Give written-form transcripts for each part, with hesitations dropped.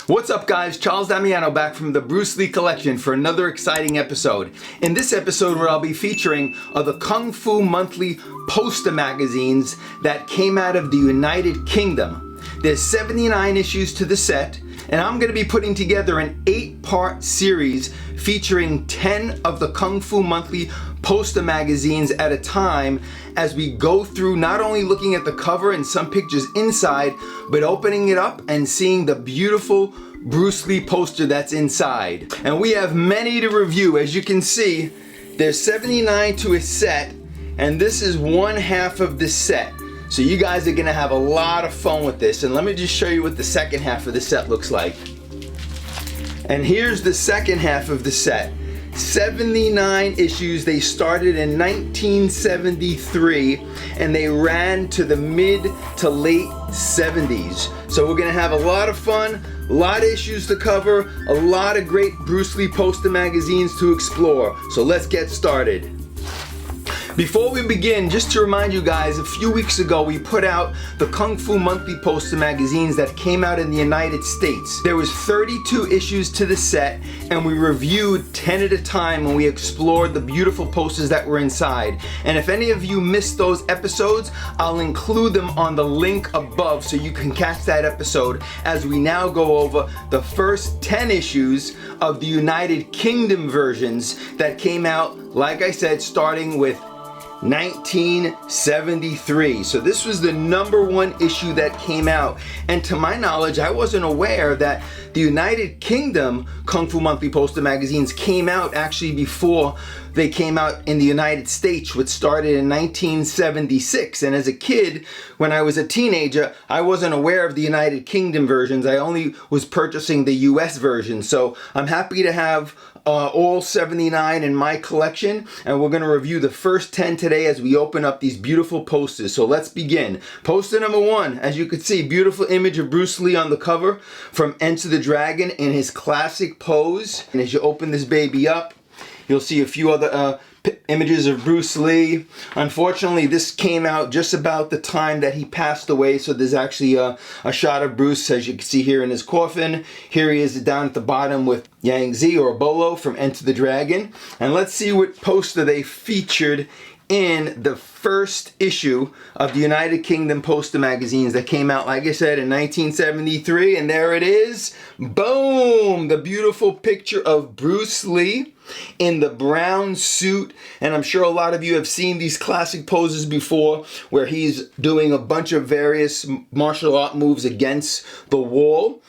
What's up guys, Charles Damiano back from the Bruce Lee collection for another exciting episode. In this episode what I'll be featuring are the Kung Fu Monthly poster magazines that came out of the United Kingdom. There's 79 issues to the set, and I'm going to be putting together an 8-part series featuring 10 of the Kung Fu Monthly poster magazines at a time as we go through not only looking at the cover and some pictures inside, but opening it up and seeing the beautiful Bruce Lee poster that's inside. And we have many to review. As you can see, there's 79 to a set, and this is one half of the set. So you guys are gonna have a lot of fun with this. And let me just show you what the second half of the set looks like. And here's the second half of the set. 79 issues. They started in 1973 and they ran to the mid to late 70s. So we're gonna have a lot of fun, a lot of issues to cover, a lot of great Bruce Lee poster magazines to explore. So let's get started. Before we begin, just to remind you guys, a few weeks ago we put out the Kung Fu Monthly poster magazines that came out in the United States. There was 32 issues to the set, and we reviewed 10 at a time and we explored the beautiful posters that were inside. And if any of you missed those episodes, I'll include them on the link above so you can catch that episode as we now go over the first 10 issues of the United Kingdom versions that came out, like I said, starting with 1973. So this was the #1 issue that came out, and to my knowledge I wasn't aware that the United Kingdom Kung Fu Monthly poster magazines came out actually before they came out in the United States, which started in 1976. And as a kid, when I was a teenager, I wasn't aware of the United Kingdom versions. I only was purchasing the US version. So I'm happy to have all 79 in my collection, and we're going to review the first 10 today as we open up these beautiful posters. So let's begin. Poster number 1, as you can see, beautiful image of Bruce Lee on the cover from Enter the Dragon in his classic pose. And as you open this baby up, you'll see a few other images of Bruce Lee. Unfortunately, this came out just about the time that he passed away, so there's actually a shot of Bruce, as you can see here, in his coffin. Here he is down at the bottom with Yang Zi or Bolo from Enter the Dragon. And let's see what poster they featured in the first issue of the United Kingdom poster magazines that came out, like I said, in 1973. And there it is. Boom! The beautiful picture of Bruce Lee in the brown suit. And I'm sure a lot of you have seen these classic poses before where he's doing a bunch of various martial art moves against the wall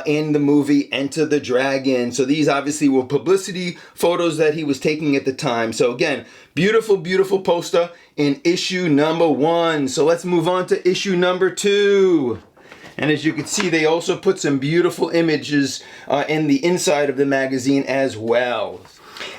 in the movie Enter the Dragon. So these obviously were publicity photos that he was taking at the time. So again, beautiful, beautiful poster in issue number 1. So let's move on to issue number 2. And as you can see, they also put some beautiful images in the inside of the magazine as well.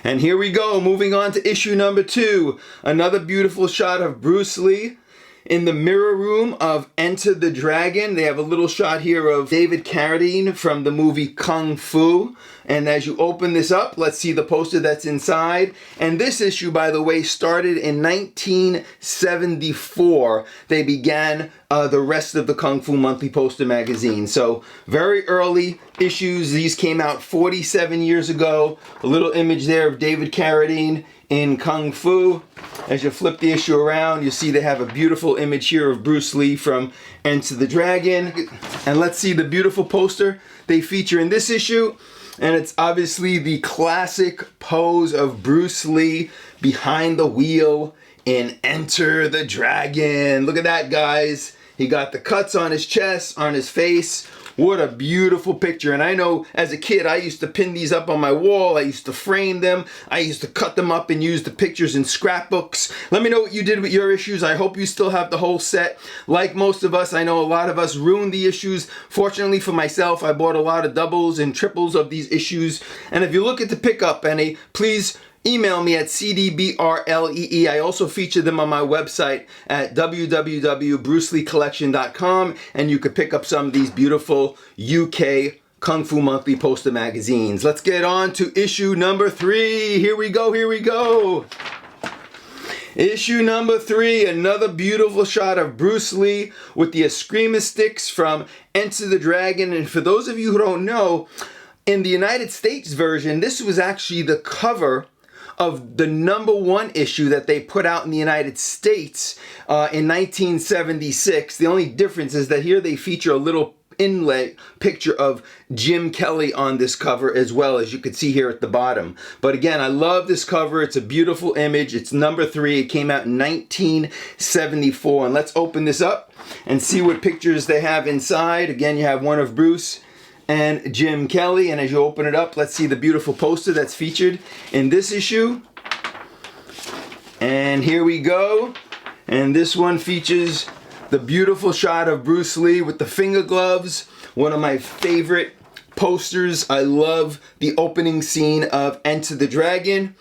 And here we go, moving on to issue number 2. Another beautiful shot of Bruce Lee in the mirror room of Enter the Dragon. They have a little shot here of David Carradine from the movie Kung Fu. And as you open this up, let's see the poster that's inside. And this issue, by the way, started in 1974. They began the rest of the Kung Fu Monthly poster magazine. So very early issues. These came out 47 years ago. A little image there of David Carradine in Kung Fu. As you flip the issue around, you see they have a beautiful image here of Bruce Lee from Enter the Dragon. And let's see the beautiful poster they feature in this issue. And it's obviously the classic pose of Bruce Lee behind the wheel in Enter the Dragon. Look at that, guys. He got the cuts on his chest, on his face. What a beautiful picture. And I know as a kid, I used to pin these up on my wall. I used to frame them. I used to cut them up and use the pictures in scrapbooks. Let me know what you did with your issues. I hope you still have the whole set. Like most of us, I know a lot of us ruined the issues. Fortunately for myself, I bought a lot of doubles and triples of these issues. And if you're looking to pick up any, please email me at cdbrlee. I also feature them on my website at www.bruceleecollection.com, and you could pick up some of these beautiful UK Kung Fu Monthly poster magazines. Let's get on to issue number 3. Here we go, here we go. Issue number 3, another beautiful shot of Bruce Lee with the Eskrima sticks from Enter the Dragon. And for those of you who don't know, in the United States version, this was actually the cover of the #1 issue that they put out in the United States in 1976. The only difference is that here they feature a little inlay picture of Jim Kelly on this cover as well, as you can see here at the bottom. But again, I love this cover. It's a beautiful image. It's number 3. It came out in 1974. And let's open this up and see what pictures they have inside. Again, you have one of Bruce and Jim Kelly, and as you open it up, let's see the beautiful poster that's featured in this issue. And here we go. And this one features the beautiful shot of Bruce Lee with the finger gloves. One of my favorite posters. I love the opening scene of Enter the Dragon.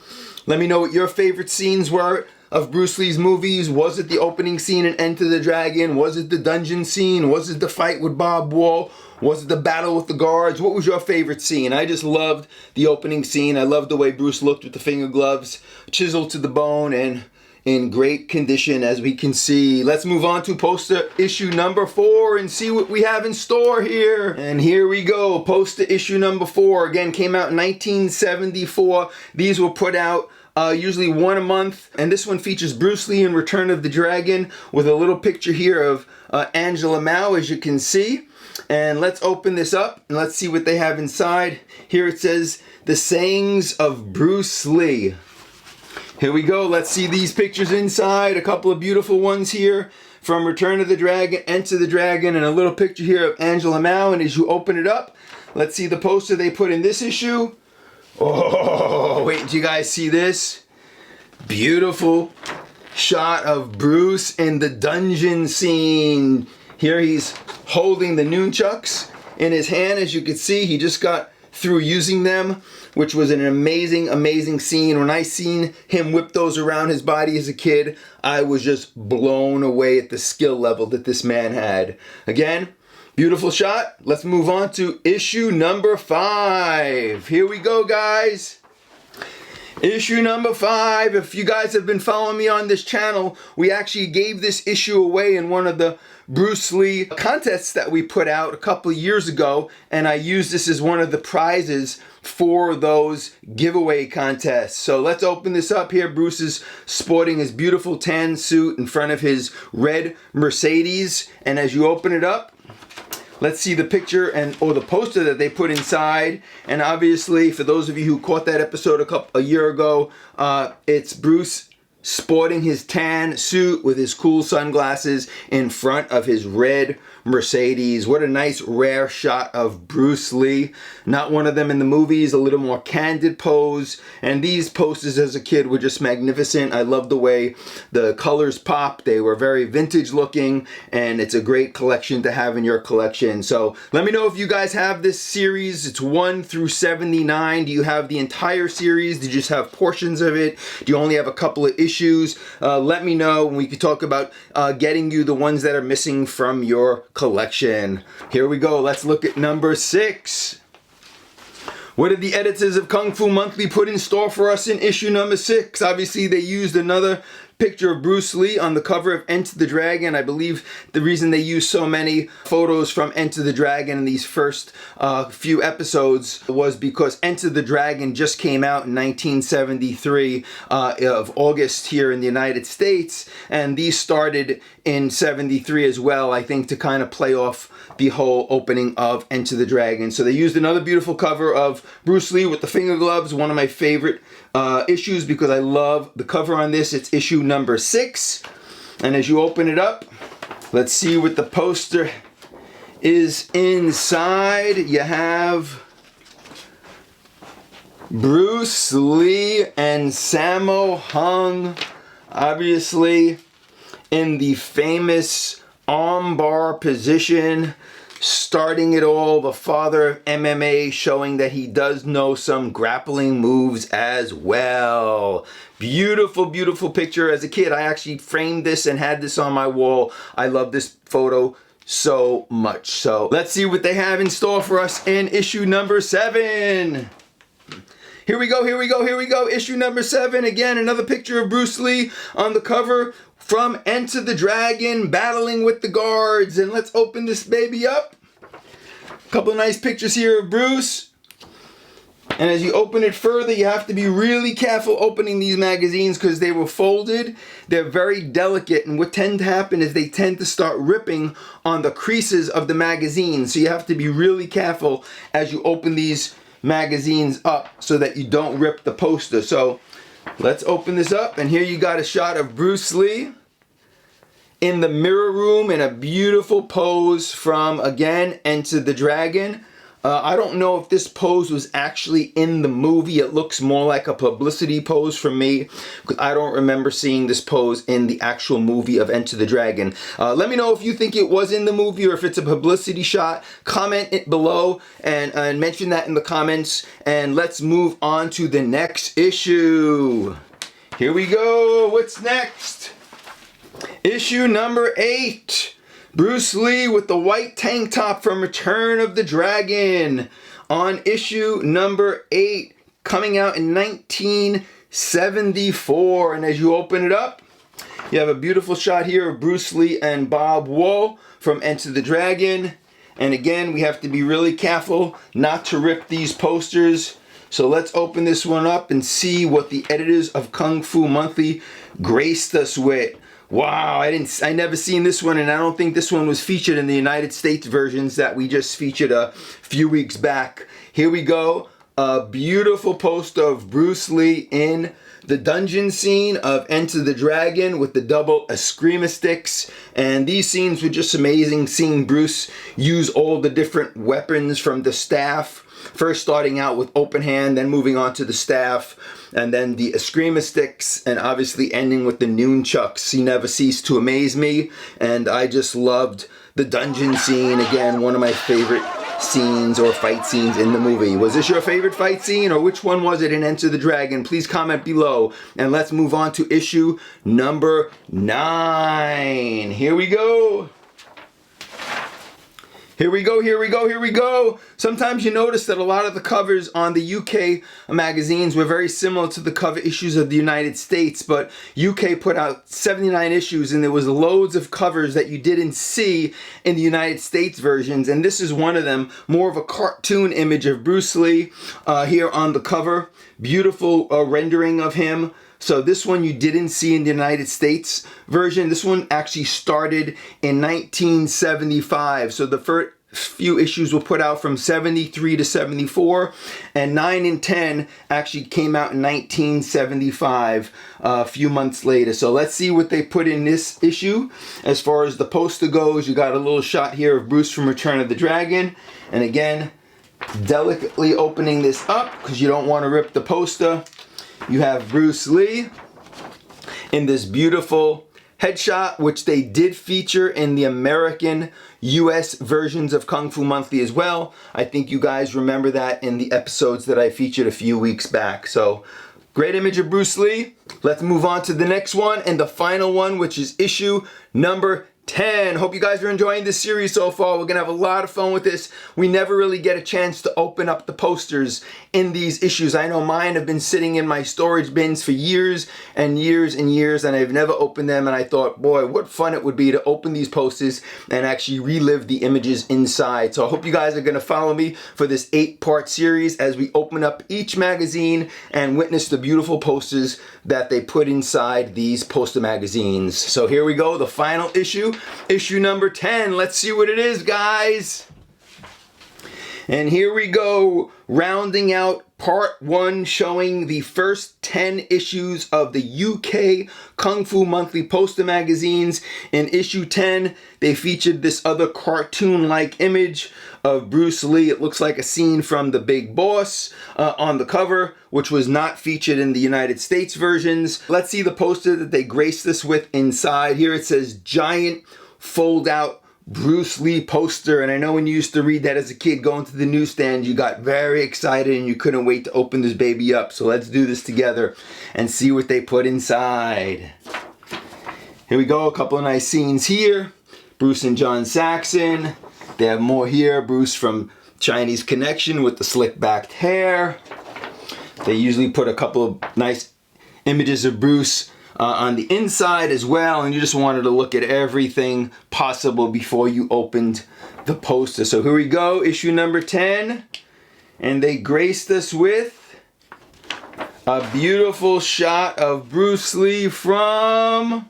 Let me know what your favorite scenes were of Bruce Lee's movies. Was it the opening scene in Enter the Dragon? Was it the dungeon scene? Was it the fight with Bob Wall? Was it the battle with the guards? What was your favorite scene? I just loved the opening scene. I loved the way Bruce looked with the finger gloves, chiseled to the bone and in great condition, as we can see. Let's move on to poster issue number 4 and see what we have in store here. And here we go, poster issue number 4. Again, came out in 1974. These were put out usually one a month, and this one features Bruce Lee in Return of the Dragon with a little picture here of Angela Mao, as you can see. And let's open this up and let's see what they have inside. Here it says, The Sayings of Bruce Lee. Here we go. Let's see these pictures inside. A couple of beautiful ones here from Return of the Dragon, Enter the Dragon, and a little picture here of Angela Mao. And as you open it up, let's see the poster they put in this issue. Oh, wait, do you guys see this? Beautiful shot of Bruce in the dungeon scene. Here he's holding the nunchucks in his hand. As you can see, he just got through using them, which was an amazing, amazing scene. When I seen him whip those around his body as a kid, I was just blown away at the skill level that this man had. Again, beautiful shot. Let's move on to issue number 5. Here we go, guys. Issue number 5. If you guys have been following me on this channel, we actually gave this issue away in one of the Bruce Lee contests that we put out a couple of years ago, and I used this as one of the prizes for those giveaway contests. So let's open this up here. Bruce is sporting his beautiful tan suit in front of his red Mercedes, and as you open it up, let's see the picture or the poster that they put inside. And obviously, for those of you who caught that episode a year ago, it's Bruce sporting his tan suit with his cool sunglasses in front of his red Mercedes. What a nice rare shot of Bruce Lee. Not one of them in the movies, a little more candid pose. And these posters as a kid were just magnificent. I love the way the colors pop. They were very vintage looking, and it's a great collection to have in your collection. So let me know if you guys have this series. It's 1 through 79. Do you have the entire series? Do you just have portions of it? Do you only have a couple of issues? Let me know, and we could talk about getting you the ones that are missing from your collection. Here we go. Let's look at number 6. What did the editors of Kung Fu Monthly put in store for us in issue number 6? Obviously, they used another picture of Bruce Lee on the cover of Enter the Dragon. I believe the reason they used so many photos from Enter the Dragon in these first few episodes was because Enter the Dragon just came out in 1973 of August here in the United States, and these started in 73 as well, I think, to kind of play off the whole opening of Enter the Dragon. So they used another beautiful cover of Bruce Lee with the finger gloves, one of my favorite issues because I love the cover on this. It's issue number 6. And as you open it up, let's see what the poster is inside. You have Bruce Lee and Sammo Hung, obviously in the famous armbar position, starting it all, the father of MMA, showing that he does know some grappling moves as well. Beautiful, beautiful picture. As a kid, I actually framed this and had this on my wall. I love this photo so much. So let's see what they have in store for us in issue number 7. Here we go, here we go, here we go. Issue number 7. Again, another picture of Bruce Lee on the cover from Enter the Dragon, battling with the guards. And let's open this baby up. A couple of nice pictures here of Bruce. And as you open it further, you have to be really careful opening these magazines because they were folded. They're very delicate, and what tends to happen is they tend to start ripping on the creases of the magazine. So you have to be really careful as you open these magazines up so that you don't rip the poster. So let's open this up, and here you got a shot of Bruce Lee in the mirror room in a beautiful pose from, again, Enter the Dragon. I don't know if this pose was actually in the movie. It looks more like a publicity pose for me, because I don't remember seeing this pose in the actual movie of Enter the Dragon. Let me know if you think it was in the movie or if it's a publicity shot. Comment it below and mention that in the comments. And let's move on to the next issue. Here we go. What's next? Issue number 8. Bruce Lee with the white tank top from Return of the Dragon on issue number 8, coming out in 1974. And as you open it up, you have a beautiful shot here of Bruce Lee and Bob Wool from Enter the Dragon. And again, we have to be really careful not to rip these posters. So let's open this one up and see what the editors of Kung Fu Monthly graced us with. Wow, I never seen this one, and I don't think this one was featured in the United States versions that we just featured a few weeks back. Here we go, a beautiful poster of Bruce Lee in the dungeon scene of Enter the Dragon with the double eskrima sticks. And these scenes were just amazing, seeing Bruce use all the different weapons from the staff. First starting out with open hand, then moving on to the staff, and then the eskrima sticks, and obviously ending with the nunchucks. He never ceased to amaze me, and I just loved the dungeon scene. Again, one of my favorite scenes or fight scenes in the movie. Was this your favorite fight scene, or which one was it in Enter the Dragon? Please comment below, and let's move on to issue number 9. Here we go. Here we go, here we go, here we go. Sometimes you notice that a lot of the covers on the UK magazines were very similar to the cover issues of the United States, but UK put out 79 issues and there was loads of covers that you didn't see in the United States versions, and this is one of them, more of a cartoon image of Bruce Lee here on the cover. Beautiful rendering of him. So this one you didn't see in the United States version. This one actually started in 1975. So the first few issues were put out from 73 to 74, and 9 and 10 actually came out in 1975, a few months later. So let's see what they put in this issue. As far as the poster goes, you got a little shot here of Bruce from Return of the Dragon. And again, delicately opening this up because you don't want to rip the poster. You have Bruce Lee in this beautiful headshot, which they did feature in the American US versions of Kung Fu Monthly as well. I think you guys remember that in the episodes that I featured a few weeks back. So great image of Bruce Lee. Let's move on to the next one and the final one, which is issue number 10. Hope you guys are enjoying this series so far. We're gonna have a lot of fun with this. We never really get a chance to open up the posters in these issues. I know mine have been sitting in my storage bins for years and years and years, and I've never opened them, and I thought, boy, what fun it would be to open these posters and actually relive the images inside. So I hope you guys are gonna follow me for this 8-part series as we open up each magazine and witness the beautiful posters that they put inside these poster magazines. So here we go, the final issue. Issue number 10. Let's see what it is, guys. And here we go, rounding out part 1, showing the first 10 issues of the UK Kung Fu Monthly poster magazines. In issue 10, they featured this other cartoon-like image of Bruce Lee. It looks like a scene from The Big Boss on the cover, which was not featured in the United States versions. Let's see the poster that they graced this with inside. Here it says giant fold-out Bruce Lee poster, and I know when you used to read that as a kid going to the newsstand, you got very excited and you couldn't wait to open this baby up. So let's do this together and see what they put inside. Here we go, a couple of nice scenes here. Bruce and John Saxon. They have more here. Bruce from Chinese Connection with the slick backed hair. They usually put a couple of nice images of Bruce on the inside as well, and you just wanted to look at everything possible before you opened the poster. So here we go, issue number 10, and they graced us with a beautiful shot of Bruce Lee from,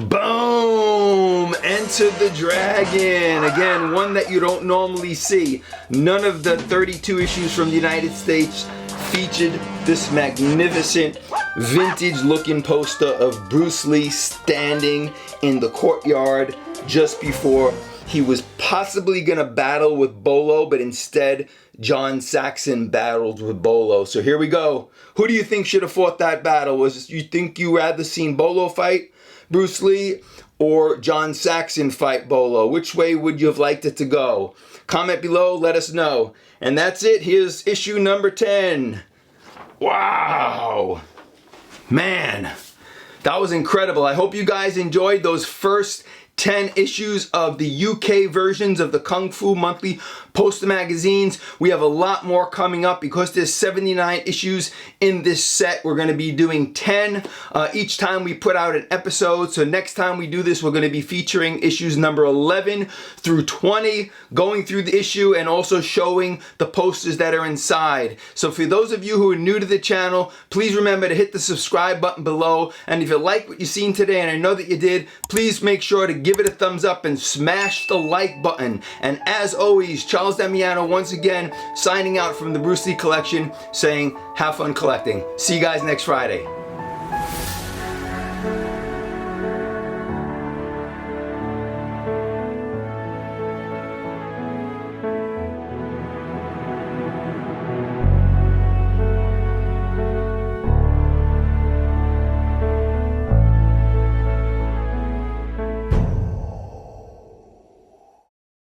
boom, Enter the Dragon. Again, one that you don't normally see. None of the 32 issues from the United States featured this magnificent vintage looking poster of Bruce Lee standing in the courtyard just before he was possibly gonna battle with Bolo, but instead John Saxon battled with Bolo. So here we go. Who do you think should have fought that battle? You think you rather seen Bolo fight Bruce Lee or John Saxon fight Bolo? Which way would you have liked it to go? Comment below, let us know. And that's it. Here's issue number 10. Wow. Man, that was incredible. I hope you guys enjoyed those first 10 issues of the UK versions of the Kung Fu Monthly poster magazines. We have a lot more coming up because there's 79 issues in this set. We're going to be doing 10 each time we put out an episode. So next time we do this, we're going to be featuring issues number 11 through 20, going through the issue and also showing the posters that are inside. So for those of you who are new to the channel, please remember to hit the subscribe button below. And if you like what you've seen today, and I know that you did, please make sure to give it a thumbs up and smash the like button. And as always, Charles Damiano once again signing out from the Bruce Lee collection, saying have fun collecting. See you guys next Friday.